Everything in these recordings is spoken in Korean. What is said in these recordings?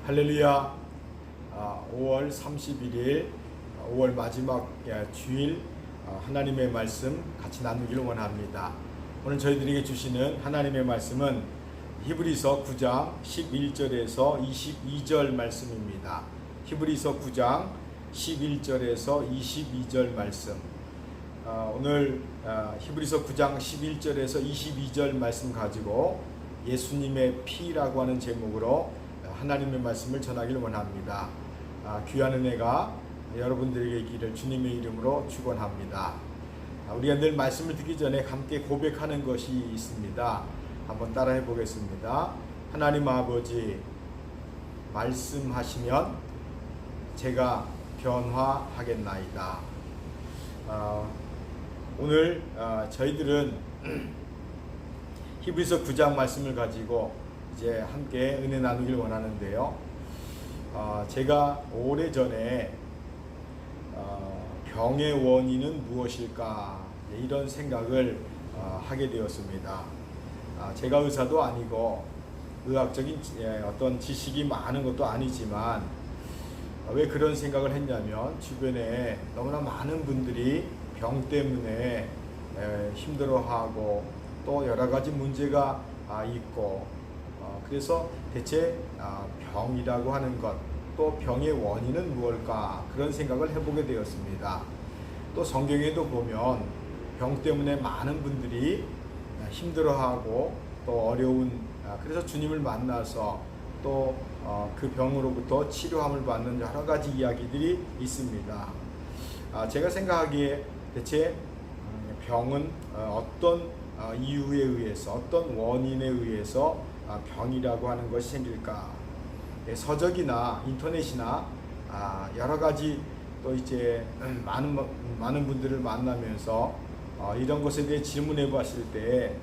할렐루야. 5월 31일 5월 마지막 주일 하나님의 말씀 같이 나누기를 원합니다. 오늘 저희들에게 주시는 하나님의 말씀은 히브리서 9장 11절에서 22절 말씀입니다. 히브리서 9장 11절에서 22절 말씀. 오늘 히브리서 9장 11절에서 22절 말씀 가지고 예수님의 피라고 하는 제목으로 하나님의 말씀을 전하기를 원합니다. 귀한 은혜가 여러분들에게 있기를 주님의 이름으로 축원합니다. 우리가 늘 말씀을 듣기 전에 함께 고백하는 것이 있습니다. 한번 따라해 보겠습니다. 하나님 아버지, 말씀하시면 제가 변화하겠나이다. 오늘 저희들은 히브리서 9장 말씀을 가지고 이제 함께 은혜 나누기를 원하는데요. 제가 오래전에 병의 원인은 무엇일까 이런 생각을 하게 되었습니다. 제가 의사도 아니고 의학적인 어떤 지식이 많은 것도 아니지만 왜 그런 생각을 했냐면 주변에 너무나 많은 분들이 병 때문에 힘들어하고 또 여러 가지 문제가 있고 그래서 대체 병이라고 하는 것, 또 병의 원인은 무엇일까 그런 생각을 해보게 되었습니다. 또 성경에도 보면 병 때문에 많은 분들이 힘들어하고 또 어려운 그래서 주님을 만나서 또 그 병으로부터 치료함을 받는 여러 가지 이야기들이 있습니다. 제가 생각하기에 대체 병은 어떤 이유에 의해서 어떤 원인에 의해서 병이라고 하는 것이 생길까? 서적이나 인터넷이나 여러 가지 또 이제 많은 분들을 만나면서 이런 것에 대해 질문해 봤을 때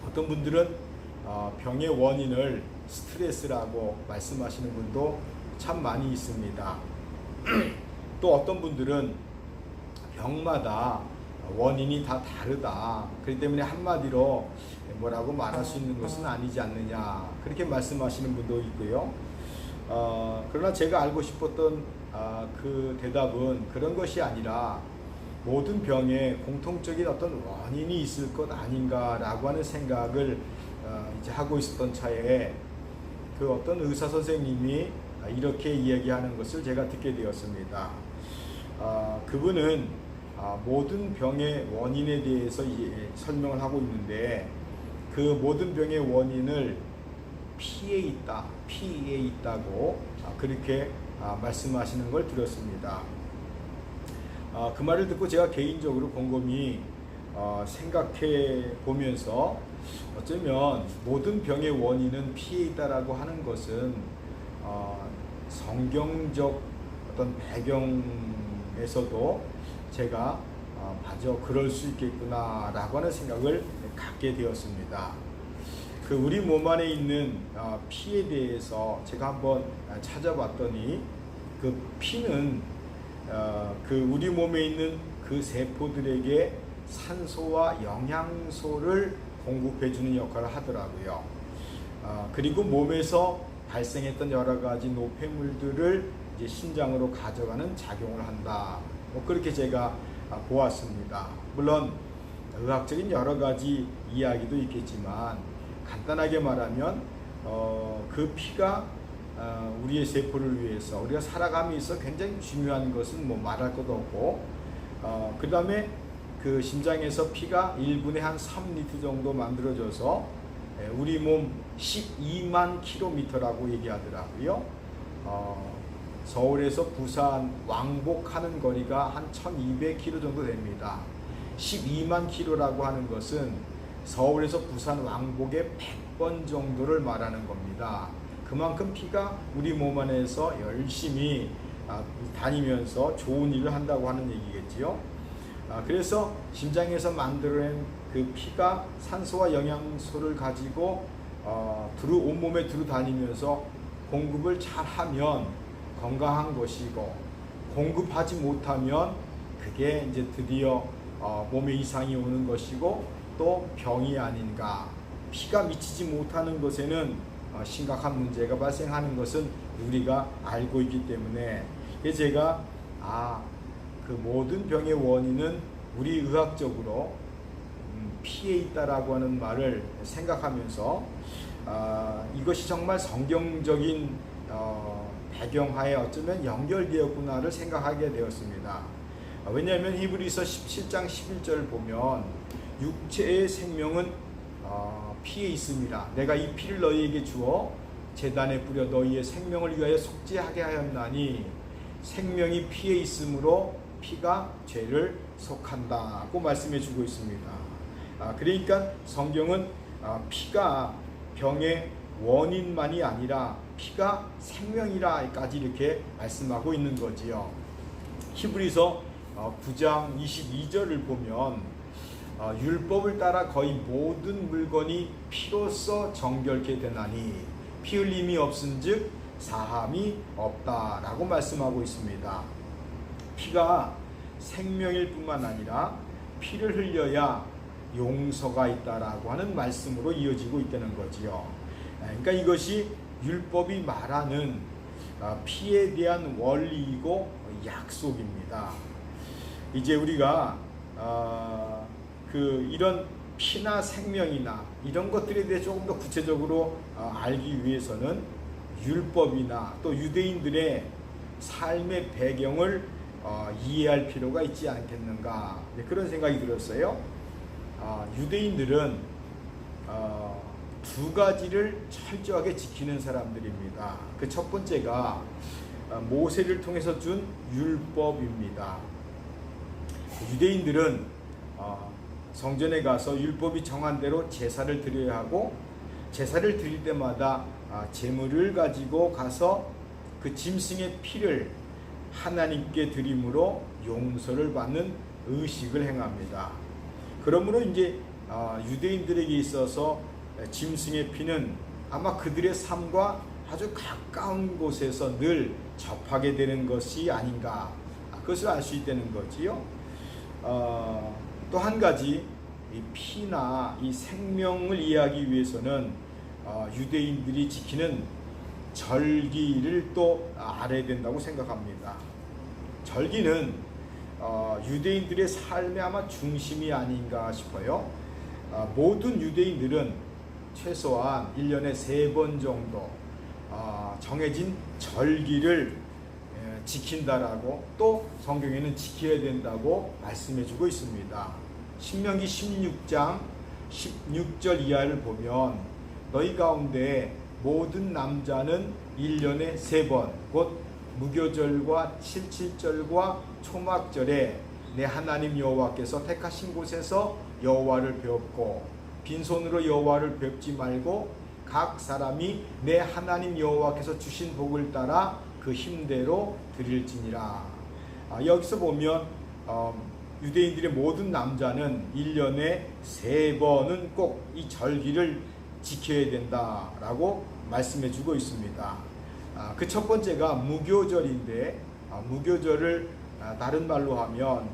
어떤 분들은 병의 원인을 스트레스라고 말씀하시는 분도 참 많이 있습니다. 또 어떤 분들은 병마다 원인이 다 다르다. 그렇기 때문에 한마디로 뭐라고 말할 수 있는 것은 아니지 않느냐. 그렇게 말씀하시는 분도 있고요. 그러나 제가 알고 싶었던 그 대답은 그런 것이 아니라 모든 병에 공통적인 어떤 원인이 있을 것 아닌가라고 하는 생각을 이제 하고 있었던 차에 그 어떤 의사 선생님이 이렇게 이야기하는 것을 제가 듣게 되었습니다. 그분은 모든 병의 원인에 대해서 설명을 하고 있는데 그 모든 병의 원인을 피에 있다고 그렇게 말씀하시는 걸 들었습니다. 그 말을 듣고 제가 개인적으로 곰곰이 생각해 보면서 어쩌면 모든 병의 원인은 피에 있다라고 하는 것은 성경적 어떤 배경에서도 제가 맞아 그럴 수 있겠구나 라고 하는 생각을 갖게 되었습니다. 그 우리 몸 안에 있는 피에 대해서 제가 한번 찾아봤더니 그 피는 그 우리 몸에 있는 그 세포들에게 산소와 영양소를 공급해주는 역할을 하더라고요. 그리고 몸에서 발생했던 여러 가지 노폐물들을 이제 신장으로 가져가는 작용을 한다. 그렇게 제가 보았습니다. 물론 의학적인 여러 가지 이야기도 있겠지만 간단하게 말하면 그 피가 우리의 세포를 위해서 우리가 살아감에 있어 굉장히 중요한 것은 뭐 말할 것도 없고 그 다음에 그 심장에서 피가 1분에 한 3리터 정도 만들어져서 우리 몸 12만 킬로미터라고 얘기하더라고요. 서울에서 부산 왕복하는 거리가 한 1200km 정도 됩니다. 12만 킬로라고 하는 것은 서울에서 부산 왕복의 100번 정도를 말하는 겁니다. 그만큼 피가 우리 몸 안에서 열심히 다니면서 좋은 일을 한다고 하는 얘기겠지요. 그래서 심장에서 만들어낸 그 피가 산소와 영양소를 가지고 온몸에 두루다니면서 공급을 잘하면 건강한 것이고 공급하지 못하면 그게 이제 드디어 몸에 이상이 오는 것이고 또 병이 아닌가. 피가 미치지 못하는 것에는 심각한 문제가 발생하는 것은 우리가 알고 있기 때문에 제가 그 모든 병의 원인은 우리 의학적으로 피에 있다라고 하는 말을 생각하면서 이것이 정말 성경적인 배경하에 어쩌면 연결되었구나를 생각하게 되었습니다. 왜냐하면 히브리서 17장 11절을 보면 육체의 생명은 피에 있음이라. 내가 이 피를 너희에게 주어 제단에 뿌려 너희의 생명을 위하여 속죄하게 하였나니 생명이 피에 있으므로 피가 죄를 속한다고 말씀해 주고 있습니다. 그러니까 성경은 피가 병의 원인만이 아니라 피가 생명이라까지 이렇게 말씀하고 있는 거지요. 히브리서 9장 22절을 보면 율법을 따라 거의 모든 물건이 피로써 정결케 되나니 피 흘림이 없은즉 사함이 없다라고 말씀하고 있습니다. 피가 생명일 뿐만 아니라 피를 흘려야 용서가 있다라고 하는 말씀으로 이어지고 있다는 거지요. 그러니까 이것이 율법이 말하는 피에 대한 원리이고 약속입니다. 이제 우리가 이런 피나 생명이나 이런 것들에 대해 조금 더 구체적으로 알기 위해서는 율법이나 또 유대인들의 삶의 배경을 이해할 필요가 있지 않겠는가, 그런 생각이 들었어요. 유대인들은 두 가지를 철저하게 지키는 사람들입니다. 그 첫 번째가 모세를 통해서 준 율법입니다. 유대인들은 성전에 가서 율법이 정한 대로 제사를 드려야 하고, 제사를 드릴 때마다 제물을 가지고 가서 그 짐승의 피를 하나님께 드림으로 용서를 받는 의식을 행합니다. 그러므로 이제 유대인들에게 있어서 짐승의 피는 아마 그들의 삶과 아주 가까운 곳에서 늘 접하게 되는 것이 아닌가, 그것을 알 수 있다는 거지요. 또 한 가지, 이 피나 이 생명을 이해하기 위해서는 유대인들이 지키는 절기를 또 알아야 된다고 생각합니다. 절기는 유대인들의 삶의 아마 중심이 아닌가 싶어요. 모든 유대인들은 최소한 1년에 3번 정도 정해진 절기를 지킨다라고, 또 성경에는 지켜야 된다고 말씀해 주고 있습니다. 신명기 16장 16절 이하를 보면 너희 가운데 모든 남자는 1년에 3번 곧 무교절과 칠칠절과 초막절에 내 하나님 여호와께서 택하신 곳에서 여호와를 배웁고 빈손으로 여호와를 뵙지 말고 각 사람이 내 하나님 여호와께서 주신 복을 따라 그 힘대로 드릴지니라. 여기서 보면 유대인들의 모든 남자는 1년에 3번은 꼭 이 절기를 지켜야 된다라고 말씀해 주고 있습니다. 그 첫 번째가 무교절인데, 무교절을 다른 말로 하면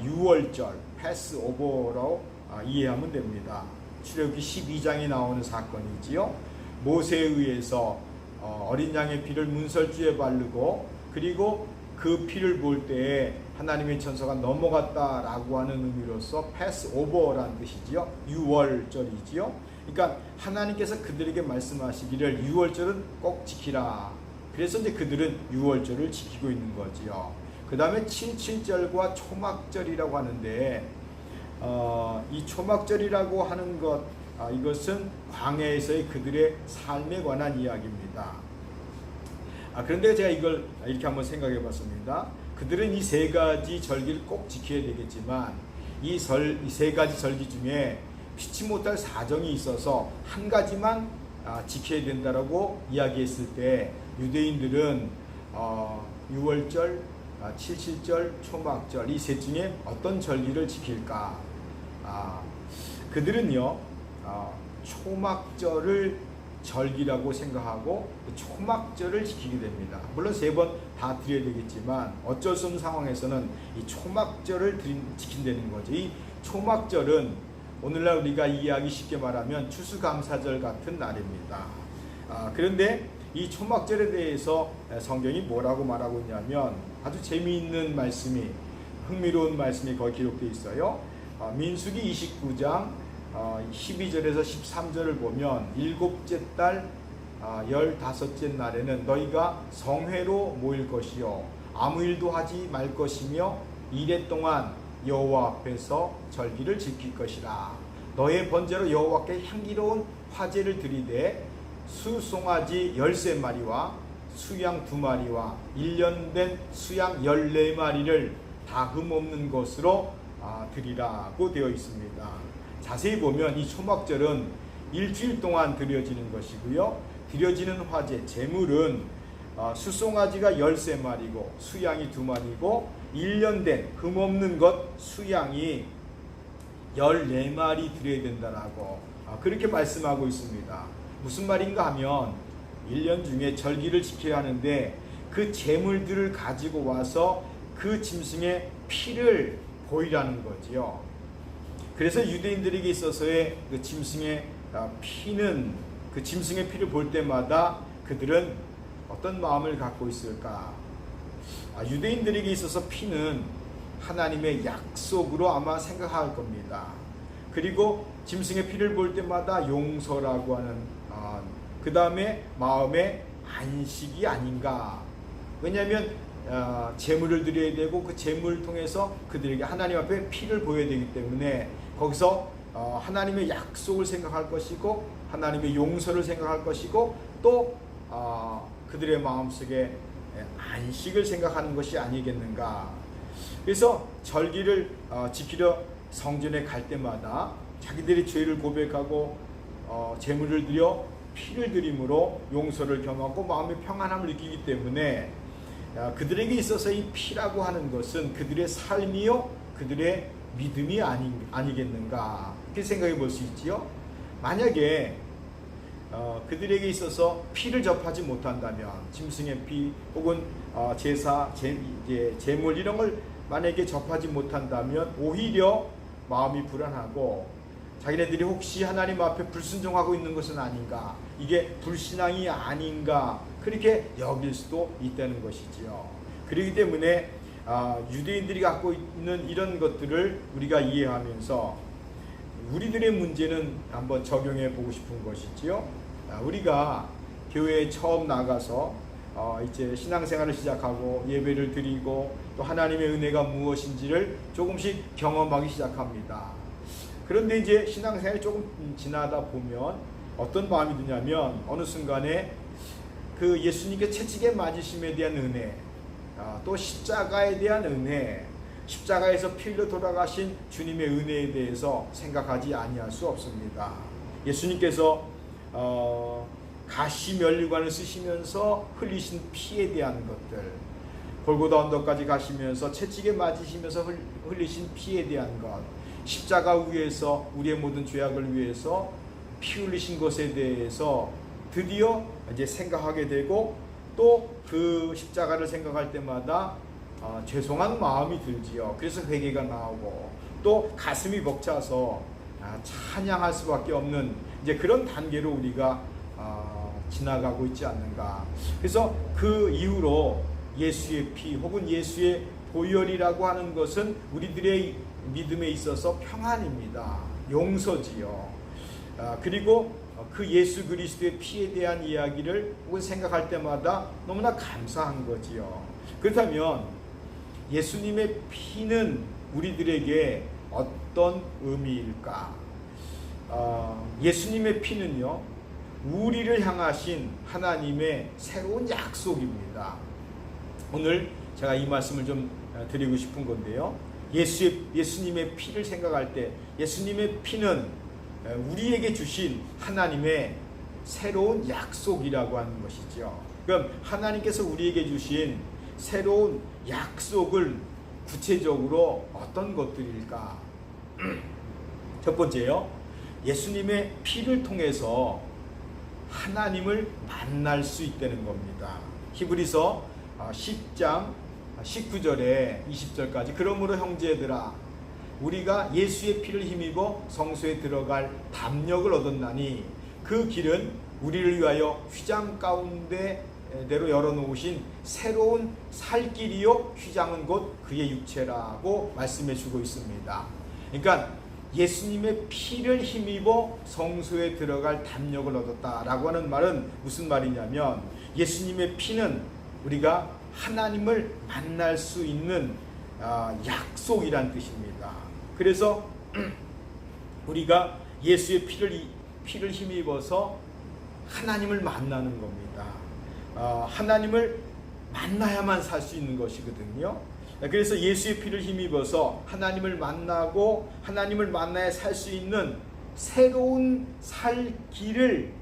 유월절, 패스오버로 이해하면 됩니다. 출애굽기 12장에 나오는 사건이지요. 모세에 의해서 어린 양의 피를 문설주에 바르고, 그리고 그 피를 볼 때에 하나님의 천사가 넘어갔다라고 하는 의미로서 패스오버라는 뜻이지요. 유월절이지요. 그러니까 하나님께서 그들에게 말씀하시기를 유월절은 꼭 지키라. 그래서 이제 그들은 유월절을 지키고 있는 거지요. 그 다음에 칠칠절과 초막절이라고 하는데, 이 초막절이라고 하는 것, 이것은 광야에서의 그들의 삶에 관한 이야기입니다. 그런데 제가 이걸 이렇게 한번 생각해 봤습니다. 그들은 이 3가지 절기를 꼭 지켜야 되겠지만 이 3가지 절기 중에 피치 못할 사정이 있어서 한 가지만 지켜야 된다라고 이야기했을 때 유대인들은 유월절, 칠칠절, 초막절 이 셋 중에 어떤 절기를 지킬까? 그들은요 초막절을 절기라고 생각하고 초막절을 지키게 됩니다. 물론 3번 다 드려야 되겠지만 어쩔 수 없는 상황에서는 이 초막절을 지킨다는 거죠. 이 초막절은 오늘날 우리가 이해하기 쉽게 말하면 추수감사절 같은 날입니다. 그런데 이 초막절에 대해서 성경이 뭐라고 말하고 있냐면 아주 재미있는 말씀이, 흥미로운 말씀이 거기 기록되어 있어요. 민수기 29장 12절에서 13절을 보면 일곱째 달 15째 날에는 너희가 성회로 모일 것이요 아무 일도 하지 말 것이며 이래 동안 여호와 앞에서 절기를 지킬 것이라. 너의 번제로 여호와께 향기로운 화제를 드리되 수송아지 13마리와 수양 2마리와 1년 된 수양 14마리를 다 흠없는 것으로 드리라고 되어 있습니다. 자세히 보면 이 초막절은 일주일 동안 드려지는 것이고요. 드려지는 화제, 제물은 수송아지가 13마리고 수양이 2마리고 1년 된 흠없는 것 수양이 14마리 드려야 된다라고 그렇게 말씀하고 있습니다. 무슨 말인가 하면 1년 중에 절기를 지켜야 하는데 그 제물들을 가지고 와서 그 짐승의 피를 보이라는 거지요. 그래서 유대인들에게 있어서의 그 짐승의 피는, 그 짐승의 피를 볼 때마다 그들은 어떤 마음을 갖고 있을까? 유대인들에게 있어서 피는 하나님의 약속으로 아마 생각할 겁니다. 그리고 짐승의 피를 볼 때마다 용서라고 하는 그 다음에 마음의 안식이 아닌가. 왜냐하면 제물을 드려야 되고 그 제물을 통해서 그들에게 하나님 앞에 피를 보여야 되기 때문에 거기서 하나님의 약속을 생각할 것이고 하나님의 용서를 생각할 것이고 또 그들의 마음속에 안식을 생각하는 것이 아니겠는가. 그래서 절기를 지키려 성전에 갈 때마다 자기들의 죄를 고백하고 제물을 드려 피를 드림으로 용서를 경험하고 마음의 평안함을 느끼기 때문에 그들에게 있어서 이 피라고 하는 것은 그들의 삶이요 그들의 믿음이 아니겠는가, 이렇게 생각해 볼 수 있지요. 만약에 그들에게 있어서 피를 접하지 못한다면 짐승의 피 혹은 제사, 제물 이런 걸 만약에 접하지 못한다면 오히려 마음이 불안하고 자기네들이 혹시 하나님 앞에 불순종하고 있는 것은 아닌가, 이게 불신앙이 아닌가 그렇게 여길 수도 있다는 것이지요. 그렇기 때문에 유대인들이 갖고 있는 이런 것들을 우리가 이해하면서 우리들의 문제는 한번 적용해 보고 싶은 것이지요. 우리가 교회에 처음 나가서 이제 신앙생활을 시작하고 예배를 드리고 또 하나님의 은혜가 무엇인지를 조금씩 경험하기 시작합니다. 그런데 이제 신앙생활이 조금 지나다 보면 어떤 마음이 드냐면 어느 순간에 그 예수님께 채찍에 맞으심에 대한 은혜, 또 십자가에 대한 은혜, 십자가에서 피 흘려 돌아가신 주님의 은혜에 대해서 생각하지 아니할 수 없습니다. 예수님께서 가시 면류관을 쓰시면서 흘리신 피에 대한 것들, 골고다 언덕까지 가시면서 채찍에 맞으시면서 흘리신 피에 대한 것, 십자가 위에서 우리의 모든 죄악을 위해서 피 흘리신 것에 대해서 드디어 이제 생각하게 되고 또 그 십자가를 생각할 때마다 죄송한 마음이 들지요. 그래서 회개가 나오고 또 가슴이 벅차서 찬양할 수밖에 없는 이제 그런 단계로 우리가 지나가고 있지 않는가. 그래서 그 이후로 예수의 피 혹은 예수의 보혈이라고 하는 것은 우리들의 믿음에 있어서 평안입니다. 용서지요. 그리고 그 예수 그리스도의 피에 대한 이야기를 혹은 생각할 때마다 너무나 감사한 거지요. 그렇다면 예수님의 피는 우리들에게 어떤 의미일까? 예수님의 피는요, 우리를 향하신 하나님의 새로운 약속입니다. 오늘 제가 이 말씀을 좀 드리고 싶은 건데요. 예수님의 피를 생각할 때 예수님의 피는 우리에게 주신 하나님의 새로운 약속이라고 하는 것이죠. 그럼 하나님께서 우리에게 주신 새로운 약속을 구체적으로 어떤 것들일까? 첫 번째요, 예수님의 피를 통해서 하나님을 만날 수 있다는 겁니다. 히브리서 10장 19절에 20절까지 그러므로 형제들아 우리가 예수의 피를 힘입어 성소에 들어갈 담력을 얻었나니 그 길은 우리를 위하여 휘장 가운데대로 열어놓으신 새로운 살 길이요 휘장은 곧 그의 육체라고 말씀해 주고 있습니다. 그러니까 예수님의 피를 힘입어 성소에 들어갈 담력을 얻었다라고 하는 말은 무슨 말이냐면, 예수님의 피는 우리가 하나님을 만날 수 있는 약속이란 뜻입니다. 그래서 우리가 예수의 피를 힘입어서 하나님을 만나는 겁니다. 하나님을 만나야만 살 수 있는 것이거든요. 그래서 예수의 피를 힘입어서 하나님을 만나고 하나님을 만나야 살 수 있는 새로운 살 길이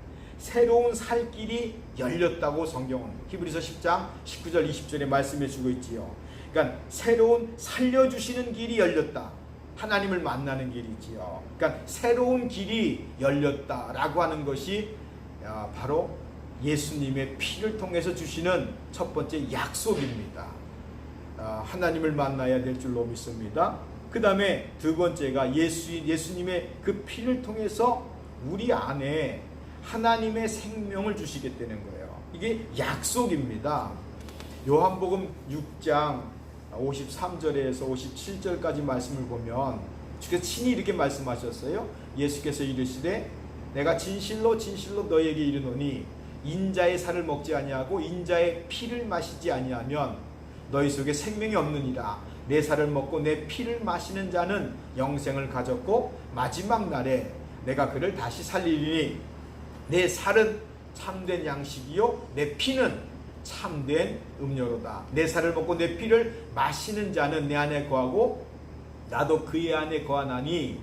열렸다고 성경은 히브리서 10장 19절 20절에 말씀해 주고 있지요. 그러니까 새로운 살려주시는 길이 열렸다. 하나님을 만나는 길이지요. 그러니까 새로운 길이 열렸다라고 하는 것이 바로 예수님의 피를 통해서 주시는 첫 번째 약속입니다. 하나님을 만나야 될 줄로 믿습니다. 그 다음에 두 번째가 예수님의 그 피를 통해서 우리 안에 하나님의 생명을 주시겠다는 거예요. 이게 약속입니다. 요한복음 6장 53절에서 57절까지 말씀을 보면 주께서 친히 이렇게 말씀하셨어요. 예수께서 이르시되 내가 진실로 진실로 너희에게 이르노니 인자의 살을 먹지 아니하고 인자의 피를 마시지 아니하면 너희 속에 생명이 없느니라. 내 살을 먹고 내 피를 마시는 자는 영생을 가졌고 마지막 날에 내가 그를 다시 살리리니 내 살은 참된 양식이요 내 피는 참된 음료로다. 내 살을 먹고 내 피를 마시는 자는 내 안에 거하고 나도 그의 안에 거하나니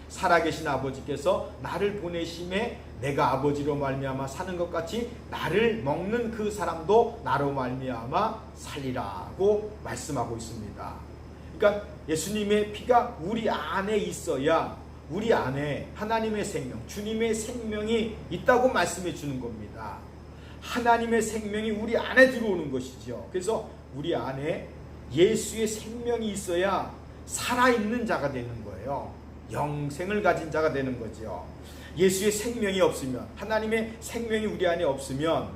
살아계신 아버지께서 나를 보내심에 내가 아버지로 말미암아 사는 것 같이 나를 먹는 그 사람도 나로 말미암아 살리라고 말씀하고 있습니다. 그러니까 예수님의 피가 우리 안에 있어야 우리 안에 하나님의 생명, 주님의 생명이 있다고 말씀해 주는 겁니다. 하나님의 생명이 우리 안에 들어오는 것이죠. 그래서 우리 안에 예수의 생명이 있어야 살아있는 자가 되는 거예요. 영생을 가진 자가 되는 거죠. 예수의 생명이 없으면, 하나님의 생명이 우리 안에 없으면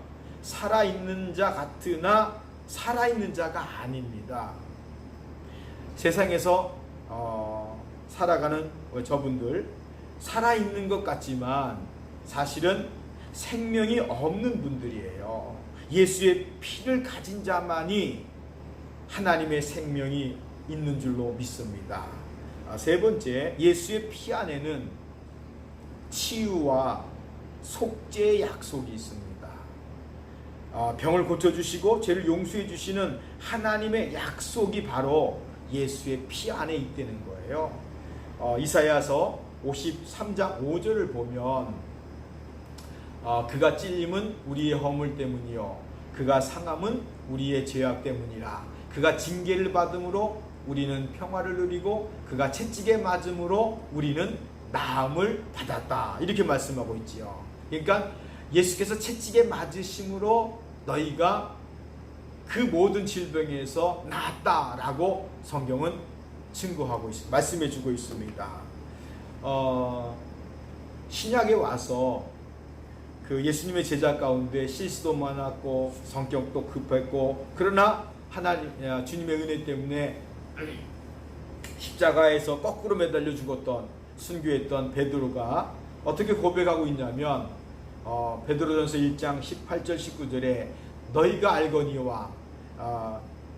살아있는 자 같으나 살아있는 자가 아닙니다. 세상에서 살아가는 저분들 살아있는 것 같지만 사실은 생명이 없는 분들이에요. 예수의 피를 가진 자만이 하나님의 생명이 있는 줄로 믿습니다. 세 번째, 예수의 피 안에는 치유와 속죄의 약속이 있습니다. 병을 고쳐주시고 죄를 용서해 주시는 하나님의 약속이 바로 예수의 피 안에 있다는 거예요. 이사야서 53장 5절을 보면 그가 찔림은 우리의 허물 때문이요 그가 상함은 우리의 죄악 때문이라. 그가 징계를 받음으로 우리는 평화를 누리고 그가 채찍에 맞음으로 우리는 나음을 받았다. 이렇게 말씀하고 있지요. 그러니까 예수께서 채찍에 맞으심으로 너희가 그 모든 질병에서 나았다라고 성경은 증거하고 있습니다. 말씀해 주고 있습니다. 신약에 와서 그 예수님의 제자 가운데 실수도 많았고 성격도 급했고 그러나 하나님 주님의 은혜 때문에 십자가에서 거꾸로 매달려 죽었던 순교했던 베드로가 어떻게 고백하고 있냐면 베드로전서 1장 18절 19절에 너희가 알거니와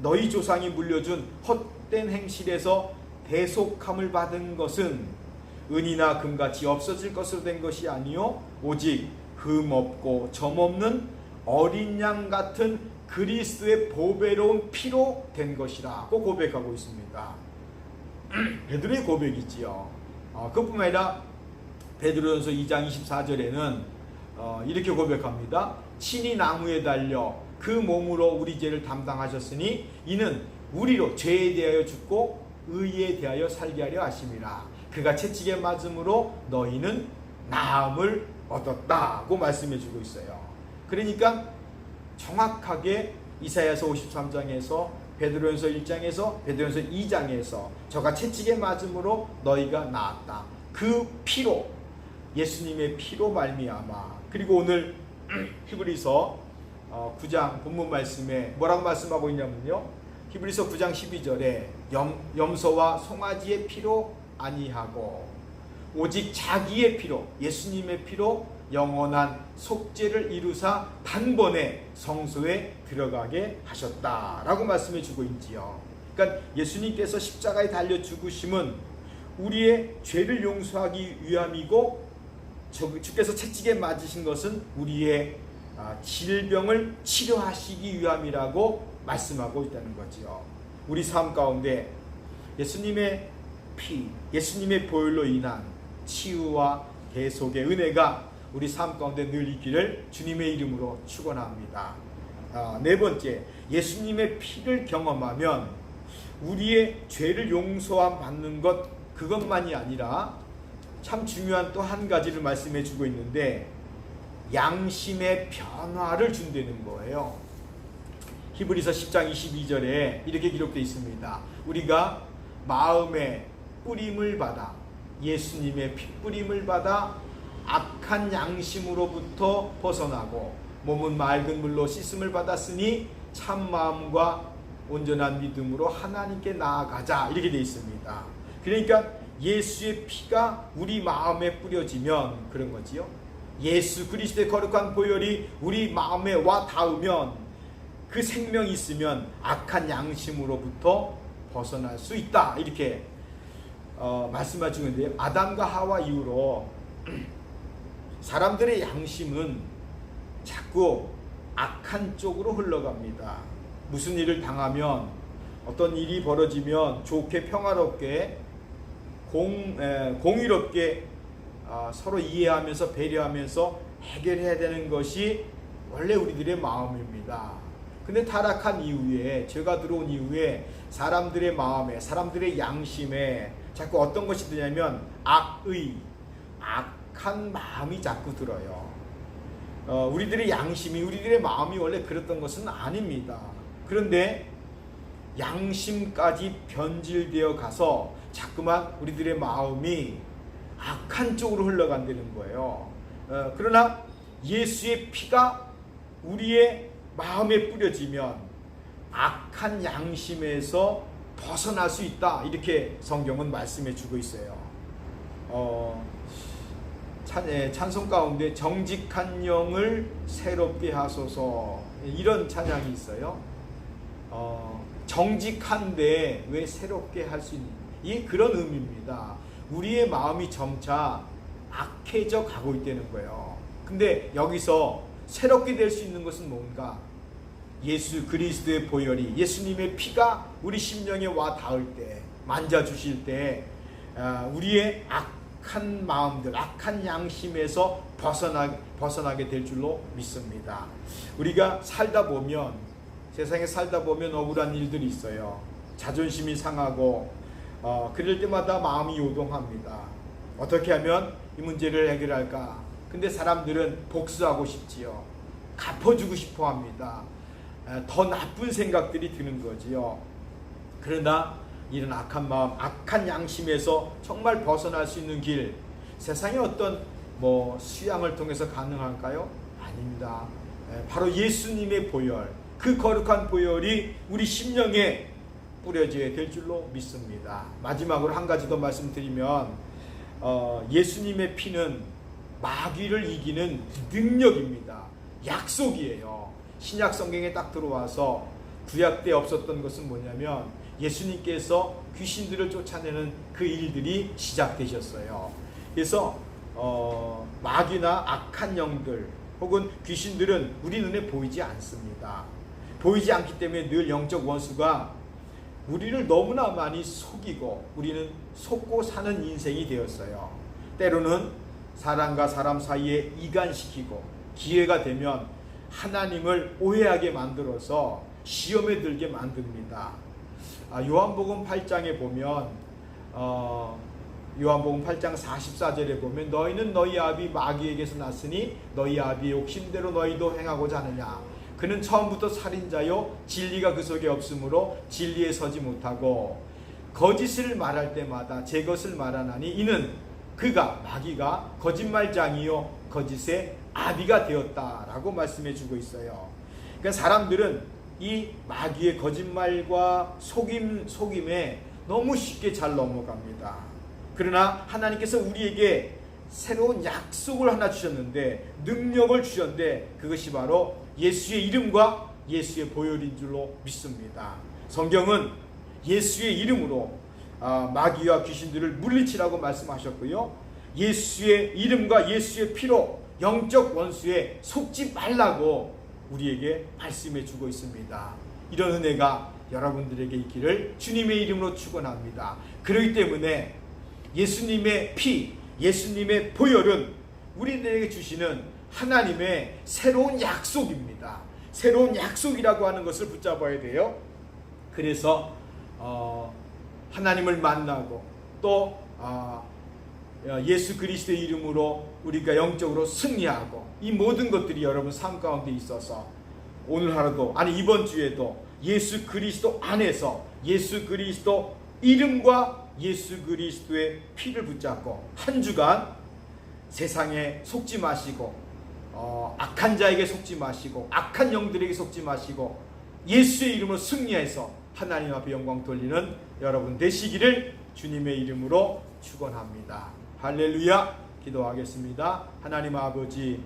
너희 조상이 물려준 헛된 행실에서 대속함을 받은 것은 은이나 금같이 없어질 것으로 된 것이 아니요 오직 흠 없고 점 없는 어린 양 같은 그리스도의 보배로운 피로 된 것이라고 고백하고 있습니다. 베드로의 고백이지요. 그뿐만 아니라 베드로전서 2장 24절에는 이렇게 고백합니다. 친히 나무에 달려 그 몸으로 우리 죄를 담당하셨으니 이는 우리로 죄에 대하여 죽고 의에 대하여 살게 하려 하심이라. 그가 채찍에 맞음으로 너희는 나음을 얻었다고 말씀해 주고 있어요. 그러니까 정확하게 이사야서 53장에서 베드로전서 1장에서 베드로전서 2장에서 저가 채찍에 맞음으로 너희가 나았다. 그 피로 예수님의 피로 말미암아 그리고 오늘 히브리서 9장 본문 말씀에 뭐라고 말씀하고 있냐면요, 히브리서 9장 12절에 염소와 송아지의 피로 아니하고 오직 자기의 피로, 예수님의 피로 영원한 속죄를 이루사 단번에 성소에 들어가게 하셨다라고 말씀해 주고 있지요. 그러니까 예수님께서 십자가에 달려 죽으심은 우리의 죄를 용서하기 위함이고, 주께서 채찍에 맞으신 것은 우리의 질병을 치료하시기 위함이라고 말씀하고 있다는 거지요. 우리 삶 가운데 예수님의 피, 예수님의 보혈로 인한 치유와 계속의 은혜가 우리 삶 가운데 늘 있기를 주님의 이름으로 축원합니다. 네 번째, 예수님의 피를 경험하면 우리의 죄를 용서함 받는 것, 그것만이 아니라 참 중요한 또 한 가지를 말씀해 주고 있는데, 양심의 변화를 준다는 거예요. 히브리서 10장 22절에 이렇게 기록되어 있습니다. 우리가 마음의 뿌림을 받아, 예수님의 핏뿌림을 받아 악한 양심으로부터 벗어나고 몸은 맑은 물로 씻음을 받았으니 참 마음과 온전한 믿음으로 하나님께 나아가자, 이렇게 되어 있습니다. 그러니까 예수의 피가 우리 마음에 뿌려지면 그런 거지요. 예수 그리스도의 거룩한 보혈이 우리 마음에 와 닿으면, 그 생명이 있으면 악한 양심으로부터 벗어날 수 있다, 이렇게 말씀하시고 있는데요. 아담과 하와 이후로 사람들의 양심은 자꾸 악한 쪽으로 흘러갑니다. 무슨 일을 당하면, 어떤 일이 벌어지면 좋게 평화롭게 공의롭게 서로 이해하면서 배려하면서 해결해야 되는 것이 원래 우리들의 마음입니다. 근데 타락한 이후에, 죄가 들어온 이후에 사람들의 마음에, 사람들의 양심에 자꾸 어떤 것이 드냐면 악한 마음이 자꾸 들어요. 우리들의 양심이, 우리들의 마음이 원래 그랬던 것은 아닙니다. 그런데 양심까지 변질되어 가서 자꾸만 우리들의 마음이 악한 쪽으로 흘러간다는 거예요. 그러나 예수의 피가 우리의 마음에 뿌려지면 악한 양심에서 벗어날 수 있다, 이렇게 성경은 말씀해 주고 있어요. 찬송 가운데 정직한 영을 새롭게 하소서, 이런 찬양이 있어요. 정직한데 왜 새롭게 할 수 있는, 이 그런 의미입니다. 우리의 마음이 점차 악해져 가고 있다는 거예요. 근데 여기서 새롭게 될 수 있는 것은 뭔가? 예수 그리스도의 보혈이, 예수님의 피가 우리 심령에 와 닿을 때, 만져주실 때 우리의 악한 마음들, 악한 양심에서 벗어나게 될 줄로 믿습니다. 우리가 살다 보면, 세상에 살다 보면 억울한 일들이 있어요. 자존심이 상하고 그럴 때마다 마음이 요동합니다. 어떻게 하면 이 문제를 해결할까? 근데 사람들은 복수하고 싶지요. 갚아주고 싶어 합니다. 더 나쁜 생각들이 드는 거지요. 그러나 이런 악한 마음, 악한 양심에서 정말 벗어날 수 있는 길, 세상의 어떤 수양을 통해서 가능할까요? 아닙니다. 바로 예수님의 보혈, 그 거룩한 보혈이 우리 심령에 뿌려져야 될 줄로 믿습니다. 마지막으로 한 가지 더 말씀드리면, 예수님의 피는 마귀를 이기는 능력입니다. 약속이에요. 신약 성경에 딱 들어와서 구약 때 없었던 것은 뭐냐면, 예수님께서 귀신들을 쫓아내는 그 일들이 시작되셨어요. 그래서 마귀나 악한 영들 혹은 귀신들은 우리 눈에 보이지 않습니다. 보이지 않기 때문에 늘 영적 원수가 우리를 너무나 많이 속이고 우리는 속고 사는 인생이 되었어요. 때로는 사람과 사람 사이에 이간시키고, 기회가 되면 하나님을 오해하게 만들어서 시험에 들게 만듭니다. 요한복음 8장에 보면 요한복음 8장 44절에 보면, 너희는 너희 아비 마귀에게서 났으니 너희 아비의 욕심대로 너희도 행하고자 하느냐. 그는 처음부터 살인자요 진리가 그 속에 없으므로 진리에 서지 못하고 거짓을 말할 때마다 제 것을 말하나니 이는 그가, 마귀가 거짓말장이요 거짓의 아비가 되었다라고 말씀해 주고 있어요. 그러니까 사람들은 이 마귀의 거짓말과 속임에 너무 쉽게 잘 넘어갑니다. 그러나 하나님께서 우리에게 새로운 약속을 하나 주셨는데, 능력을 주셨는데, 그것이 바로 예수의 이름과 예수의 보혈인 줄로 믿습니다. 성경은 예수의 이름으로 마귀와 귀신들을 물리치라고 말씀하셨고요, 예수의 이름과 예수의 피로 영적 원수에 속지 말라고 우리에게 말씀해 주고 있습니다. 이런 은혜가 여러분들에게 있기를 주님의 이름으로 축원합니다. 그렇기 때문에 예수님의 피, 예수님의 보혈은 우리들에게 주시는 하나님의 새로운 약속입니다. 새로운 약속이라고 하는 것을 붙잡아야 돼요. 그래서 하나님을 만나고 또 예수 그리스도의 이름으로 우리가 영적으로 승리하고, 이 모든 것들이 여러분 삶 가운데 있어서 오늘 하루도, 아니 이번 주에도 예수 그리스도 안에서 예수 그리스도 이름과 예수 그리스도의 피를 붙잡고 한 주간 세상에 속지 마시고, 악한 자에게 속지 마시고, 악한 영들에게 속지 마시고, 예수의 이름으로 승리해서 하나님 앞에 영광 돌리는 여러분 되시기를 주님의 이름으로 축원합니다. 할렐루야. 기도하겠습니다. 하나님 아버지,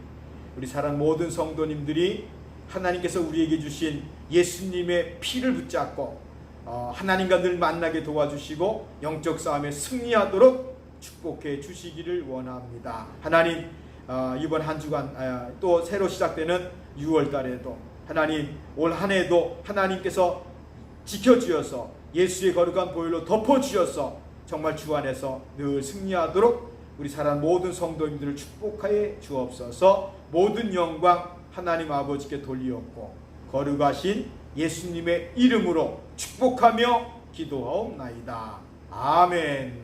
우리 사랑 모든 성도님들이 하나님께서 우리에게 주신 예수님의 피를 붙잡고 하나님과 늘 만나게 도와주시고 영적 싸움에 승리하도록 축복해 주시기를 원합니다. 하나님, 이번 한 주간 또 새로 시작되는 6월 달에도 하나님, 올 한 해도 하나님께서 지켜주셔서 예수의 거룩한 보혈로 덮어주셔서 정말 주 안에서 늘 승리하도록 우리 사랑 모든 성도님들을 축복하여 주옵소서. 모든 영광 하나님 아버지께 돌리옵고 거룩하신 예수님의 이름으로 축복하며 기도하옵나이다. 아멘.